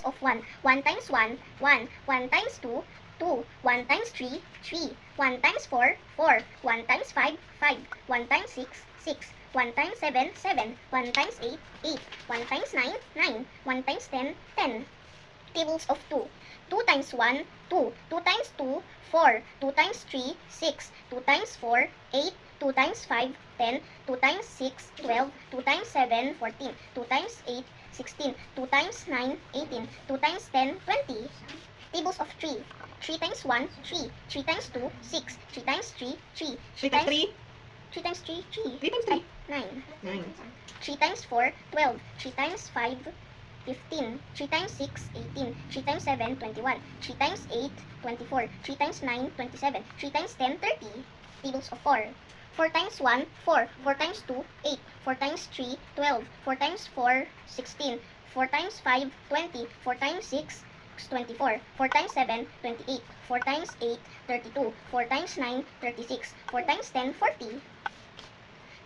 of 1. 1 times 1, 1. 1 times 2, 2. 1 times 3, 3. 1 times 4, 4. 1 times 5, 5. 1 times 6, 6. 1 times 7, 7. 1 times 8, 8. 1 times 9, 9. 1 times 10, 10. Tables of 2. 2 times 1, 2. 2 times 2, 4. 2 times 3, 6. 2 times 4, 8. 2 times 5, 10. 2 times 6, 12. 2 times 7, 14. 2 times 8, 16. 2 times 9, 18. 2 times 10, 20. Tables of 3. 3 times 1, 3. 3 times 2, 6. 3 times 3, 3. 3 times 3? 3 times 3, 3. 3 times 3? 9. 9. 3 times 4, 12. 3 times 5, 15. 3 times 6, 18. 3 times 7, 21. 3 times 8, 24. 3 times 9, 27. 3 times 10, 30. Tables of 4. 4 times 1, 4. 4 times 2, 8. 4 times 3, 12. 4 times 4, 16. 4 times 5, 20. 4 times 6, 24. 4 times 7, 28. 4 times 8, 32. 4 times 9, 36. 4 times 10, 40.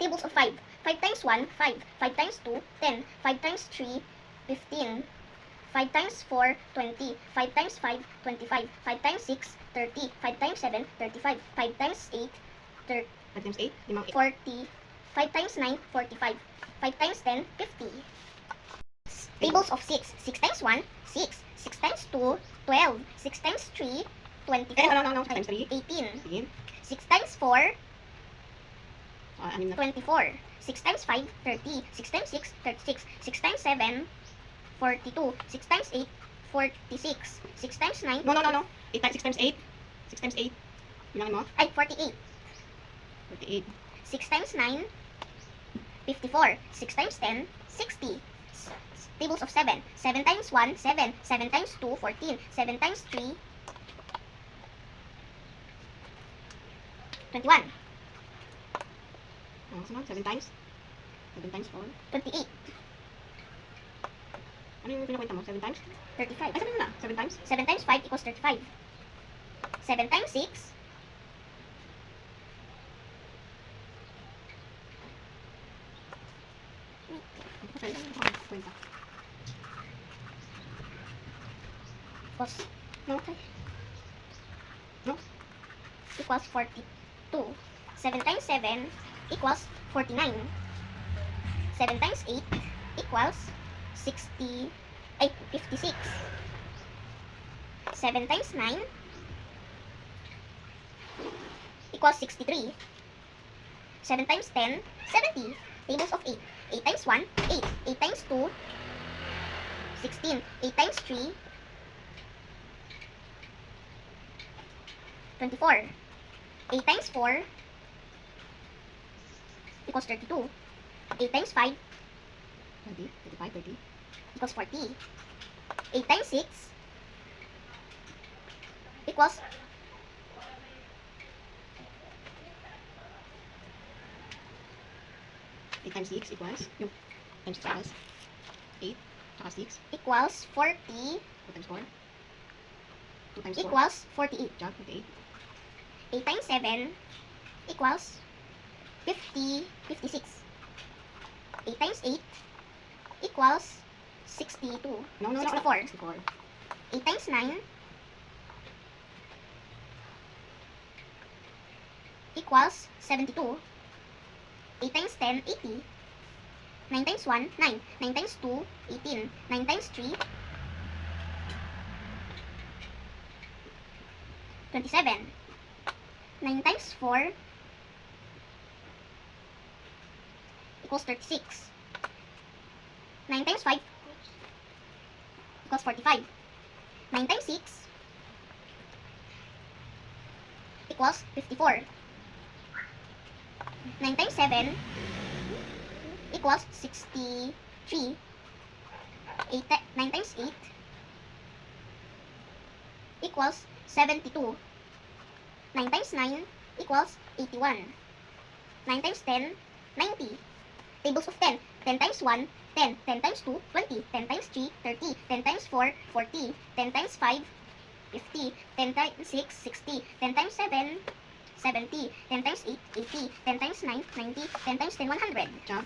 Tables of 5. 5 times 1, 5. 5 times 2, 10. 5 times 3, 15. 5 times 4, 20. 5 times 5, 25. 5 times 6, 30. 5 times 7, 35. 5 times 8, 30. 5 times 8? Limang 8. 40. 5 times 9, 45. 5 times 10, 50. Tables of 6. 6 times 1, 6. 6 times 2, 12. 6 times 3, 24. No. 6 times 3? 18. 18. 6 times 4, Anim na. 24. 6 times 5, 30. 6 times 6, 36. 6 times 7, 42. 6 times 8, 46. 6 times 9, No. 8 times 6 times 8? 6 times 8? Bilangin mo? ay, 48. 48. 6 times 9, 54. 6 times 10, 60. Tables of 7. 7 times 1, 7. 7 times 2, 14. 7 times 3, 21. Sunod? 7 times? 7 times 4? 28. Ano yung pinakwenta mo? 7 times? 35. Ay, sabi mo na. 7 times? 7 times 5 equals 35. 7 times 6, Okay. Kwenta. equals, No? No? equals 42. 7 times 7 equals 49. 7 times 8 equals 60, ay, 56. 7 times 9 equals 63. 7 times 10, 70. Tables of 8. 8 times 1, 8. 8 times 2, 16. 8 times 3, 24. 8 times 4 equals 32. 8 times 5 20, 25, 30. equals 40. 8 times 6 equals 8 times 6 equals? Yung times 6 equals? 8, saka 6. equals 40 2 times 4. 2 times 4. equals 48. Diyan, 48. 8 times 7 equals 50, 56. 8 times 8 equals 62. No. 64. 64. 8 times 9 equals 72. 8 times 10, 80. 9 times 1, 9. 9 times 2, 18. 9 times 3, 27. 9 times 4 equals 36. 9 times 5 equals 45. 9 times 6 equals 54. 9 times 7 equals 63. 9 times 8 equals 72. 9 times 9 equals 81. 9 times 10, 90. Tables of 10. 10 times 1, 10. 10 times 2, 20. 10 times 3, 30. 10 times 4, 40. 10 times 5, 50. 10 times 6, 60. 10 times 7, 70. 10 times 8, 80. 10 times 9, 90. 10 times 10, 100. Diyan.